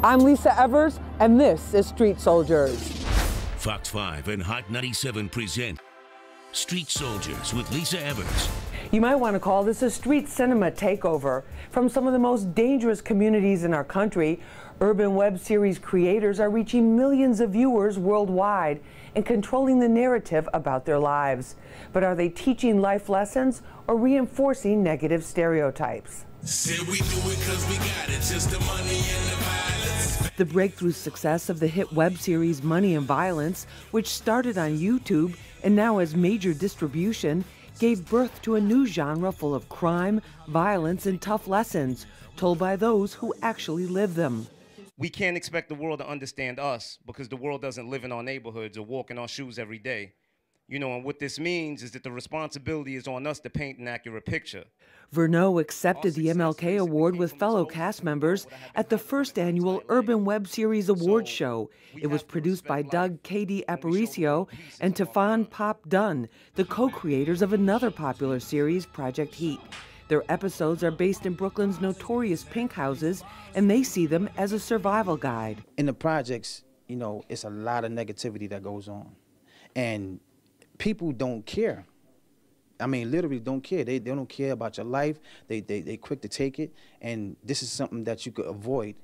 I'm Lisa Evers, and this is Street Soldiers. Fox 5 and HOT97 present Street Soldiers with Lisa Evers. You might want to call this a street cinema takeover. From some of the most dangerous communities in our country, urban web series creators are reaching millions of viewers worldwide and controlling the narrative about their lives. But are they teaching life lessons or reinforcing negative stereotypes? Said we do it 'cause we got it, just the money and the violence. The breakthrough success of the hit web series Money and Violence, which started on YouTube and now has major distribution, gave birth to a new genre full of crime, violence, and tough lessons told by those who actually live them. We can't expect the world to understand us because the world doesn't live in our neighborhoods or walk in our shoes every day. You know, and what this means is that the responsibility is on us to paint an accurate picture. Verneau accepted the MLK Award with fellow cast members at the first annual Urban Web Series Awards show. It was produced by Doug K.D. Aparicio and Tefan Pop Dunn, the co-creators of another popular series, Project Heat. Their episodes are based in Brooklyn's notorious pink houses, and they see them as a survival guide. In the projects, you know, it's a lot of negativity that goes on. And people don't care. I mean, literally don't care. They don't care about your life. They quick to take it. And this is something that you could avoid.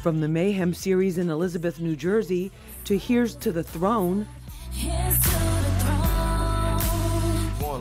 From the Mayhem series in Elizabeth, New Jersey, to Here's to the Throne.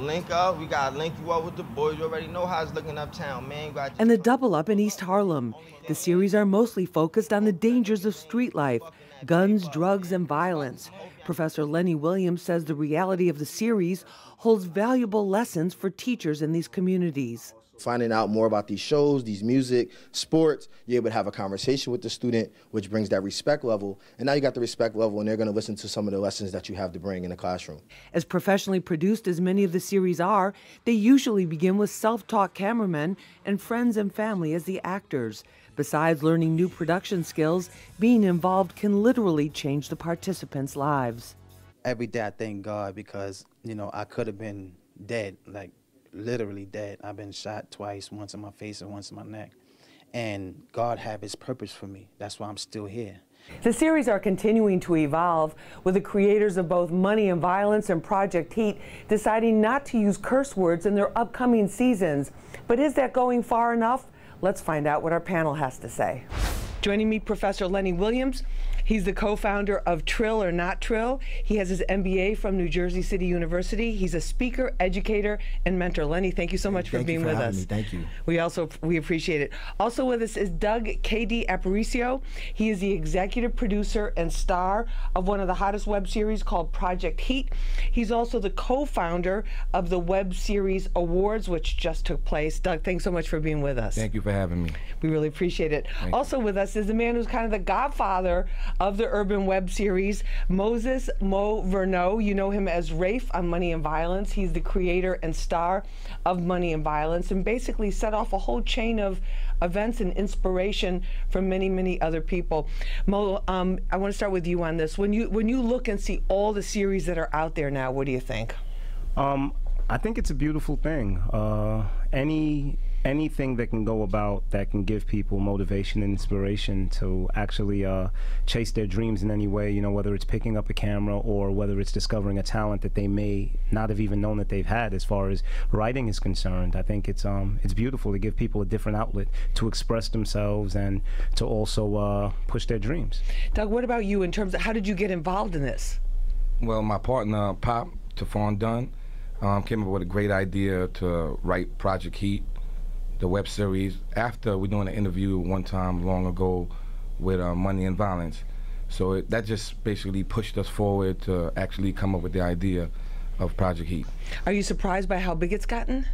Link up, we gotta link you up with the boys. You already know how it's looking uptown, man. And the Double Up in East Harlem. The series are mostly focused on the dangers of street life, guns, drugs, and violence. Professor Lenny Williams says the reality of the series holds valuable lessons for teachers in these communities. Finding out more about these shows, these music, sports, you're able to have a conversation with the student, which brings that respect level. And now you got the respect level, and they're going to listen to some of the lessons that you have to bring in the classroom. As professionally produced as many of the series are, they usually begin with self-taught cameramen and friends and family as the actors. Besides learning new production skills, being involved can literally change the participants' lives. Every day I thank God because, you know, I could have been dead, like literally dead. I've been shot twice, once in my face and once in my neck. And God had his purpose for me. That's why I'm still here. The series are continuing to evolve, with the creators of both Money and Violence and Project Heat deciding not to use curse words in their upcoming seasons. But is that going far enough? Let's find out what our panel has to say. Joining me, Professor Lenny Williams. He's the co-founder of Trill or Not Trill. He has his MBA from New Jersey City University. He's a speaker, educator, and mentor. Lenny, thank you so much for being with us. Thank you. We appreciate it. Also with us is Doug K.D. Aparicio. He is the executive producer and star of one of the hottest web series called Project Heat. He's also the co-founder of the Web Series Awards, which just took place. Doug, thanks so much for being with us. Thank you for having me. We really appreciate it. Also with us is the man who's kind of the godfather of the urban web series, Moses Mo Verneau. You know him as Rafe on Money and Violence. He's the creator and star of Money and Violence, and basically set off a whole chain of events and inspiration for many, many other people. Mo, I want to start with you on this. When you look and see all the series that are out there now, what do you think? I think it's a beautiful thing. Anything that can go about that can give people motivation and inspiration to actually chase their dreams in any way, you know, whether it's picking up a camera or whether it's discovering a talent that they may not have even known that they've had as far as writing is concerned. I think it's beautiful to give people a different outlet to express themselves and to also push their dreams. Doug, what about you in terms of how did you get involved in this? Well, my partner, Pop, Tefan Dunn, came up with a great idea to write Project Heat, the web series, after we doing an interview one time long ago with Money and Violence. So that just basically pushed us forward to actually come up with the idea of Project Heat. Are you surprised by how big it's gotten?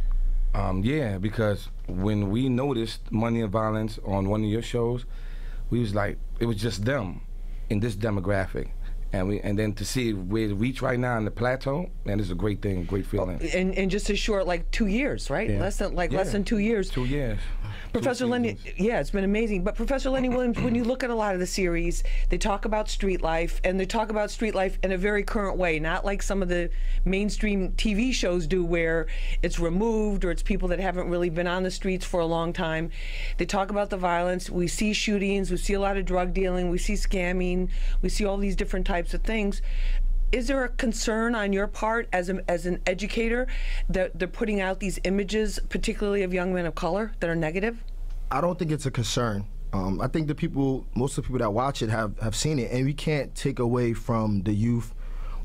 Yeah, because when we noticed Money and Violence on one of your shows, we was like, it was just them in this demographic. And then to see where it reach right now in the plateau, man, this is a great thing, great feeling. And just a short, like 2 years, right? Yeah. Less than 2 years. 2 years. Professor Lenny, yeah, it's been amazing. But Professor Lenny Williams, when you look at a lot of the series, they talk about street life, and they talk about street life in a very current way, not like some of the mainstream TV shows do where it's removed or it's people that haven't really been on the streets for a long time. They talk about the violence. We see shootings, we see a lot of drug dealing, we see scamming, we see all these different types of things. Is there a concern on your part as an educator that they're putting out these images, particularly of young men of color, that are negative? I don't think it's a concern. I think most of the people that watch it have seen it, and we can't take away from the youth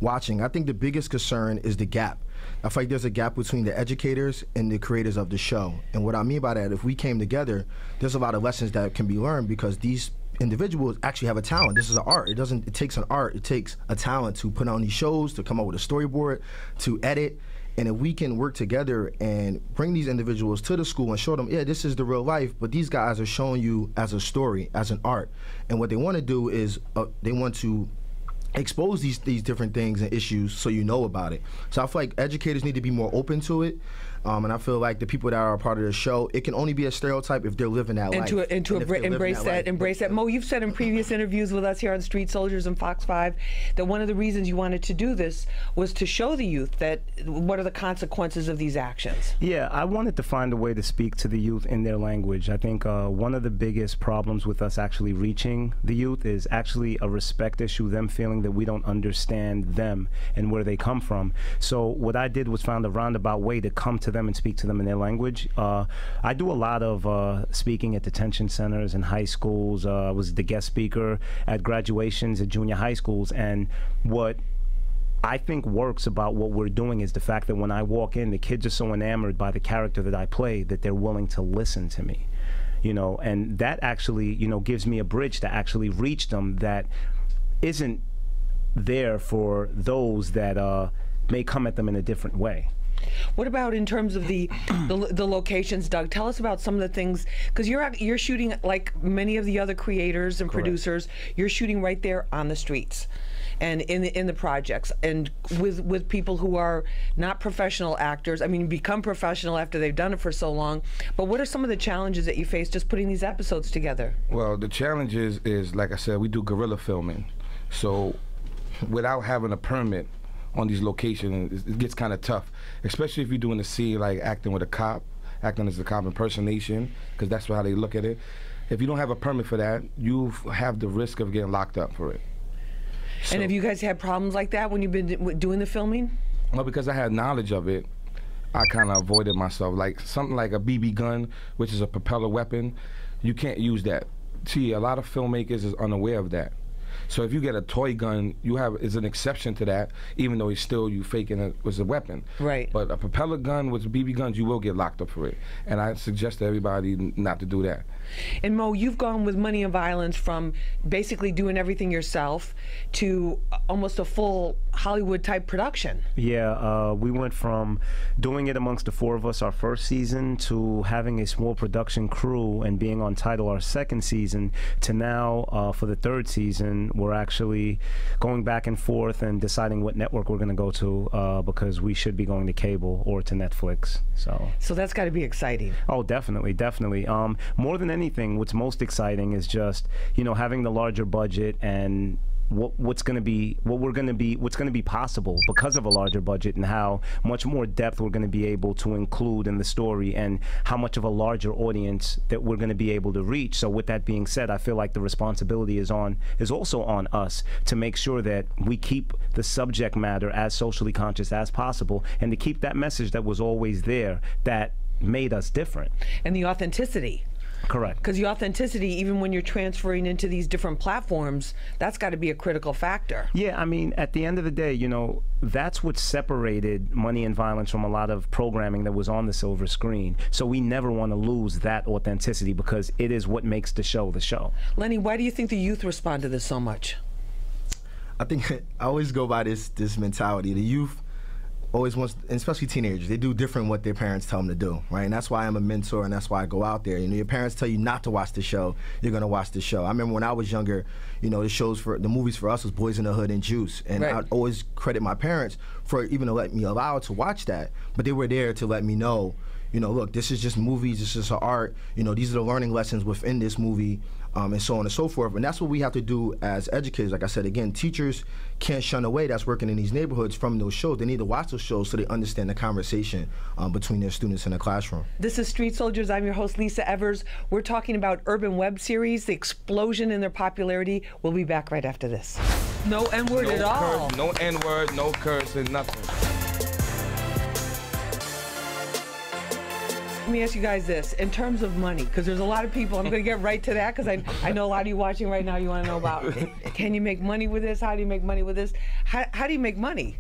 watching. I think the biggest concern is the gap. I feel like there's a gap between the educators and the creators of the show. And what I mean by that, if we came together, there's a lot of lessons that can be learned because these individuals actually have a talent. This is an art. It takes an art. It takes a talent to put on these shows, to come up with a storyboard, to edit. And if we can work together and bring these individuals to the school and show them, yeah, this is the real life, but these guys are showing you as a story, as an art. And what they want to do is they want to expose these different things and issues so you know about it. So I feel like educators need to be more open to it. And I feel like the people that are a part of the show, it can only be a stereotype if they're living that life. And to embrace that. Mo, you've said in previous interviews with us here on Street Soldiers and Fox 5 that one of the reasons you wanted to do this was to show the youth that what are the consequences of these actions. Yeah, I wanted to find a way to speak to the youth in their language. I think one of the biggest problems with us actually reaching the youth is actually a respect issue, them feeling that we don't understand them and where they come from. So what I did was found a roundabout way to come to them and speak to them in their language. I do a lot of speaking at detention centers and high schools. I was the guest speaker at graduations at junior high schools, and what I think works about what we're doing is the fact that when I walk in, the kids are so enamored by the character that I play that they're willing to listen to me, you know, and that actually, you know, gives me a bridge to actually reach them that isn't there for those that may come at them in a different way. What about in terms of the locations, Doug? Tell us about some of the things, because you're shooting like many of the other creators and producers. You're shooting right there on the streets, and in the projects, and with people who are not professional actors. I mean, become professional after they've done it for so long. But what are some of the challenges that you face just putting these episodes together? Well, the challenge is like I said, we do guerrilla filming, so without having a permit on these locations, it gets kind of tough, especially if you're doing a scene like acting with a cop, acting as a cop impersonation, because that's how they look at it. If you don't have a permit for that, you have the risk of getting locked up for it. So, and have you guys had problems like that when you've been doing the filming? Well, because I had knowledge of it, I kind of avoided myself. Like something like a BB gun, which is a propeller weapon, you can't use that. See, a lot of filmmakers is unaware of that. So if you get a toy gun, is an exception to that, even though it's still you faking it was a weapon. Right. But a propeller gun with BB guns, you will get locked up for it. And I suggest to everybody not to do that. And Mo, you've gone with Money and Violence from basically doing everything yourself to almost a full Hollywood type production. Yeah, we went from doing it amongst the four of us our first season to having a small production crew and being on title our second season to now for the third season we're actually going back and forth and deciding what network we're going to go to because we should be going to cable or to Netflix. So that's got to be exciting. Oh, definitely, definitely. More than anything, what's most exciting is just, you know, having the larger budget and what's going to be possible because of a larger budget, and how much more depth we're going to be able to include in the story, and how much of a larger audience that we're going to be able to reach. So with that being said, I feel like the responsibility is also on us to make sure that we keep the subject matter as socially conscious as possible, and to keep that message that was always there that made us different. And the authenticity. Correct. Because the authenticity, even when you're transferring into these different platforms, that's got to be a critical factor. Yeah, I mean, at the end of the day, you know, that's what separated Money and Violence from a lot of programming that was on the silver screen. So we never want to lose that authenticity because it is what makes the show the show. Lenny, why do you think the youth respond to this so much? I think I always go by this mentality. The youth, always wants, and especially teenagers, they do different what their parents tell them to do, right? And that's why I'm a mentor, and that's why I go out there. You know, your parents tell you not to watch the show, you're gonna watch the show. I remember when I was younger, you know, the movies for us was Boys in the Hood and Juice, and I'd always credit my parents for even letting me allow to watch that, but they were there to let me know, you know, look, this is just movies, this is art, you know, these are the learning lessons within this movie, and so on and so forth. And that's what we have to do as educators. Like I said, again, teachers can't shun away that's working in these neighborhoods from those shows. They need to watch those shows so they understand the conversation between their students in the classroom. This is Street Soldiers. I'm your host, Lisa Evers. We're talking about urban web series, the explosion in their popularity. We'll be back right after this. No N-word at all. Curse, no N-word, no curse, and nothing. Let me ask you guys this, in terms of money, because there's a lot of people, I'm going to get right to that, because I know a lot of you watching right now, you want to know about, can you make money with this? How do you make money with this? How do you make money?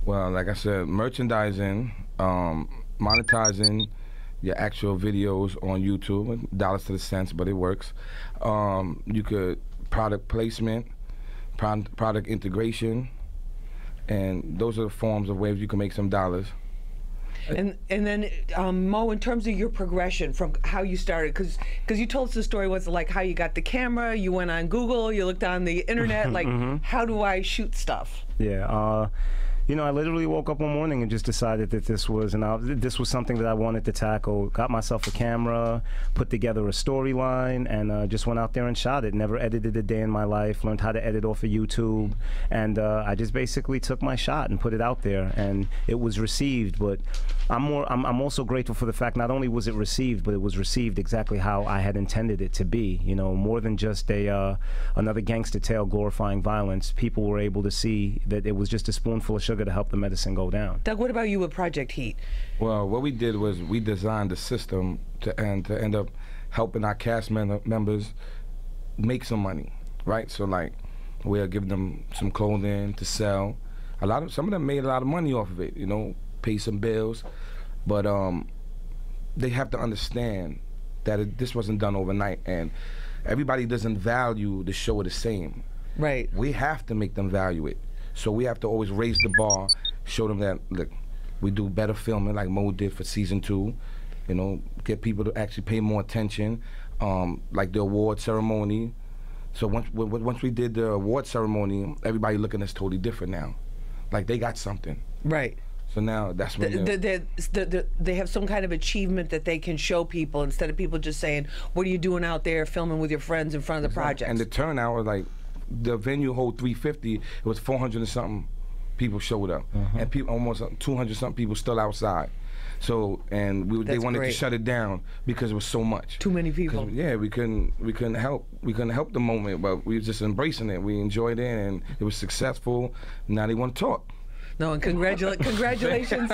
Well, like I said, merchandising, monetizing your actual videos on YouTube, dollars to the cents, but it works. You could product placement, product integration, and those are the forms of ways you can make some dollars. And then Mo, in terms of your progression from how you started, because you told us the story was like how you got the camera, you went on Google, you looked on the internet, like how do I shoot stuff? Yeah. You know, I literally woke up one morning and just decided that this was something that I wanted to tackle. Got myself a camera, put together a storyline, and just went out there and shot it. Never edited a day in my life. Learned how to edit off of YouTube, and I just basically took my shot and put it out there, and it was received. But I'm also grateful for the fact not only was it received, but it was received exactly how I had intended it to be. You know, more than just another gangster tale glorifying violence. People were able to see that it was just a spoonful of sugar to help the medicine go down. Doug, what about you with Project Heat? Well, what we did was we designed a system to end up helping our cast members make some money, right? So like, we'll give them some clothing to sell. Some of them made a lot of money off of it, you know, pay some bills, but they have to understand that this wasn't done overnight, and everybody doesn't value the show the same. Right. We have to make them value it. So we have to always raise the bar, show them that, look, we do better filming like Mo did for season 2, you know, get people to actually pay more attention, like the award ceremony. So once we did the award ceremony, everybody looking at us totally different now. Like they got something. Right. So now that's when they have some kind of achievement that they can show people instead of people just saying, what are you doing out there filming with your friends in front of the project? And the turnout was like, the venue hold 350, it was 400 and something people showed up. And people, almost 200 something people still outside. So, and they wanted to shut it down because it was so much. Too many people. Yeah, we couldn't help the moment, but we were just embracing it. We enjoyed it, and it was successful. Now they want to talk. No, and congratulations,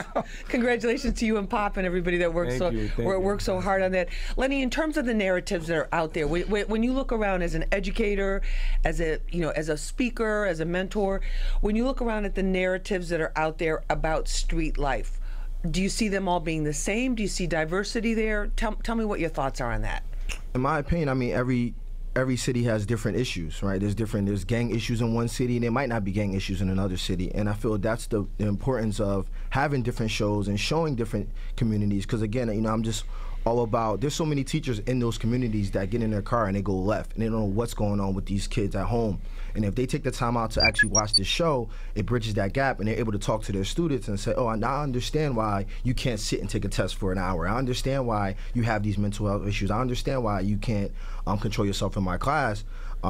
congratulations to you and Pop and everybody that worked so hard on that. Lenny, in terms of the narratives that are out there, when you look around as an educator, as a speaker, as a mentor, when you look around at the narratives that are out there about street life, do you see them all being the same? Do you see diversity there? Tell me what your thoughts are on that. In my opinion, I mean, every city has different issues, right? There's gang issues in one city, and there might not be gang issues in another city. And I feel that's the importance of having different shows and showing different communities. Because again, you know, I'm just all about, there's so many teachers in those communities that get in their car and they go left, and they don't know what's going on with these kids at home. And if they take the time out to actually watch this show, it bridges that gap, and they're able to talk to their students and say, oh, I now understand why you can't sit and take a test for an hour. I understand why you have these mental health issues. I understand why you can't control yourself in my class.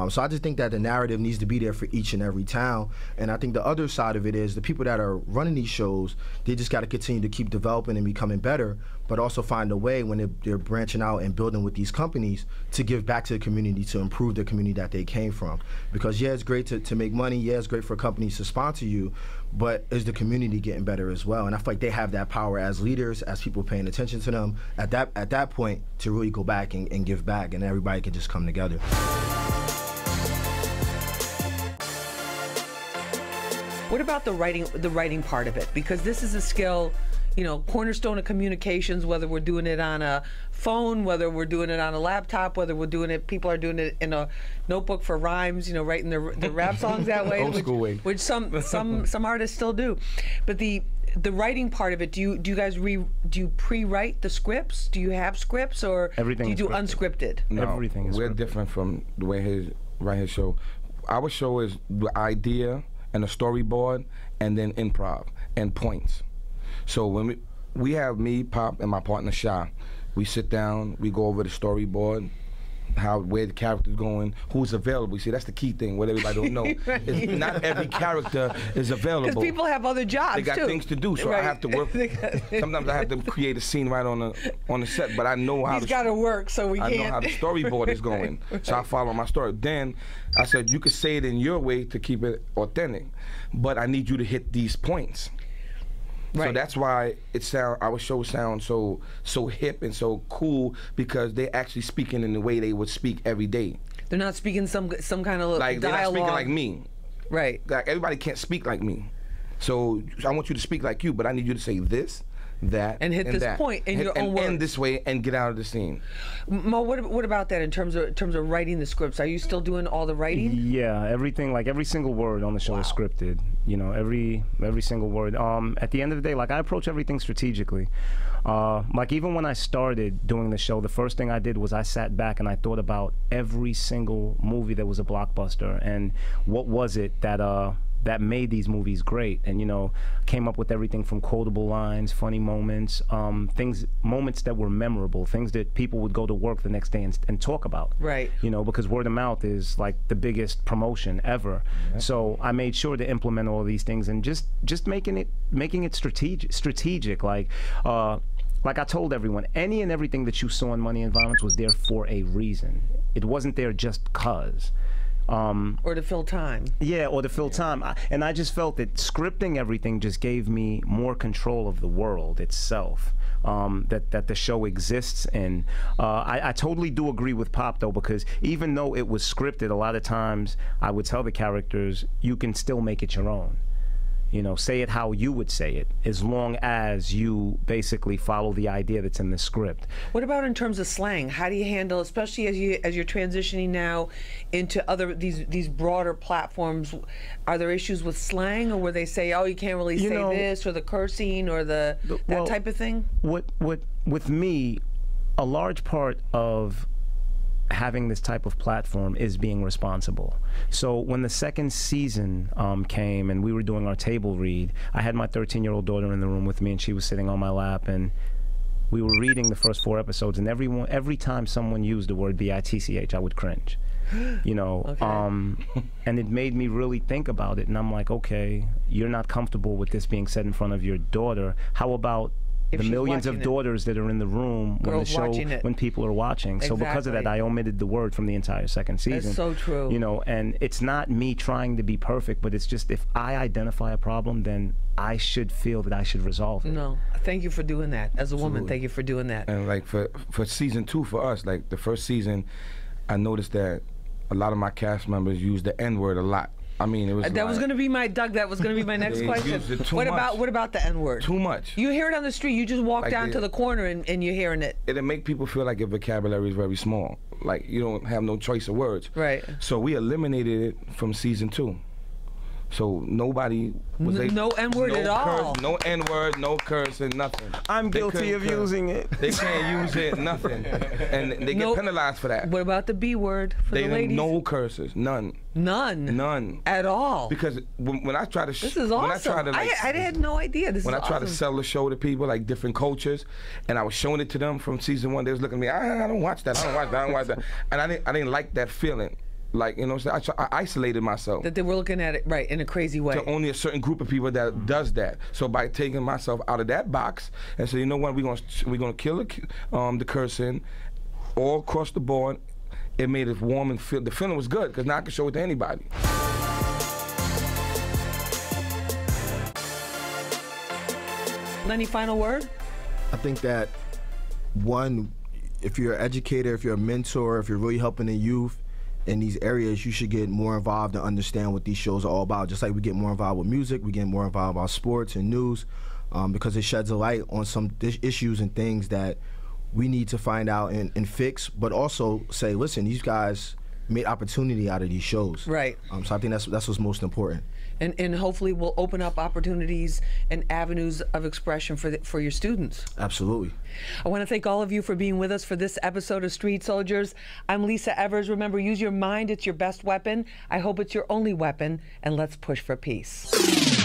So I just think that the narrative needs to be there for each and every town. And I think the other side of it is the people that are running these shows, they just got to continue to keep developing and becoming better, but also find a way when they're branching out and building with these companies to give back to the community, to improve the community that they came from. Because yeah, it's great to make money, yeah, it's great for companies to sponsor you, but is the community getting better as well? And I feel like they have that power as leaders, as people paying attention to them, at that point to really go back and give back, and everybody can just come together. What about the writing part of it? Because this is a skill, you know, cornerstone of communications, whether we're doing it on a phone, whether we're doing it on a laptop, whether we're doing it, people are doing it in a notebook for rhymes, you know, writing their rap songs that way, Old school way. which some artists still do. But the writing part of it, do you guys do you pre-write the scripts? Do you have scripts, or Everything do you do is unscripted? No, Everything is we're scripted. different from the way his show. Our show is the idea and a storyboard, and then improv and points. So when we have me, Pop, and my partner Sha, we sit down, we go over the storyboard, where the character's going, who's available. You see, that's the key thing. What everybody don't know is not every character is available. Because people have other jobs They got too. things to do, so I have to work. Sometimes I have to create a scene right on the set, but I know how. He's got to work, so we can't. I know how the storyboard is going, so I follow my story. Then I said, you could say it in your way to keep it authentic, but I need you to hit these points. Right. So that's why our show sounds so hip and so cool, because they're actually speaking in the way they would speak every day. They're not speaking some kind of Like dialogue. they're not speaking like me. Right. Like everybody can't speak like me. So I want you to speak like you, but I need you to say this, that, And hit this that. point in your own words. And this way, and get out of the scene. Mo, what about that in terms of writing the scripts? Are you still doing all the writing? Yeah, everything, like every single word on the show is scripted. You know, every single word. At the end of the day, like I approach everything strategically. Like even when I started doing the show, the first thing I did was I sat back and I thought about every single movie that was a blockbuster and what was it that made these movies great, and you know, came up with everything from quotable lines, funny moments, moments that were memorable, things that people would go to work the next day and talk about. Right. You know, because word of mouth is like the biggest promotion ever. Yeah. So I made sure to implement all of these things and just making it strategic. Like I told everyone, any and everything that you saw in Money and Violence was there for a reason. It wasn't there just 'cause. Or to fill time. Yeah, or to fill time. And I just felt that scripting everything just gave me more control of the world itself that the show exists in. I totally do agree with Pop, though, because even though it was scripted, a lot of times I would tell the characters, you can still make it your own. You know, say it how you would say it, as long as you basically follow the idea that's in the script. What about in terms of slang? How do you handle, especially as you're transitioning now into these broader platforms? Are there issues with slang, or where they say, oh, you can't really say this, or the cursing, or that type of thing? With me, a large part of having this type of platform is being responsible. So when the second season came and we were doing our table read, I had my 13-year-old daughter in the room with me, and she was sitting on my lap, and we were reading the first 4 episodes, and every time someone used the word bitch, I would cringe. You know, okay. And it made me really think about it, and I'm like, okay, you're not comfortable with this being said in front of your daughter. How about the millions of daughters that are in the room when the show, when people are watching? Exactly. So because of that, I omitted the word from the entire second season. That's so true. You know, and it's not me trying to be perfect, but it's just if I identify a problem, then I should feel that I should resolve it. No, thank you for doing that. As a woman, thank you for doing that. And like for season 2 for us, like the first season, I noticed that a lot of my cast members use the N-word a lot. I mean, it was that was going to be my That was going to be my next question. What about the N-word? Too much. You hear it on the street. You just walk down to the corner and you're hearing it. It'll make people feel like your vocabulary is very small. Like you don't have no choice of words. Right. So we eliminated it from season 2. So nobody was no N-word at all. No N-word, no curse, and nothing. I'm guilty of using it. They can't use it, nothing, and they get penalized for that. What about the B word for the ladies? No curses, none. None. None. At all. Because when I try to, this is awesome. I had no idea. This when is I try awesome. to sell the show to people, like different cultures, and I was showing it to them from season 1, they was looking at me. I don't watch that. I don't watch that. And I didn't like that feeling. Like, you know, I isolated myself. That they were looking at it, right, in a crazy way. To only a certain group of people that does that. So by taking myself out of that box and say, you know what, we're gonna kill the cursing all across the board, it made it warm and the feeling was good because now I can show it to anybody. Any final word? I think that one, if you're an educator, if you're a mentor, if you're really helping the youth in these areas, you should get more involved and understand what these shows are all about. Just like we get more involved with music, we get more involved about sports and news, because it sheds a light on some issues and things that we need to find out and fix, but also say, listen, these guys made opportunity out of these shows. Right. So I think that's what's most important. And hopefully will open up opportunities and avenues of expression for your students. Absolutely. I want to thank all of you for being with us for this episode of Street Soldiers. I'm Lisa Evers. Remember, use your mind. It's your best weapon. I hope it's your only weapon. And let's push for peace.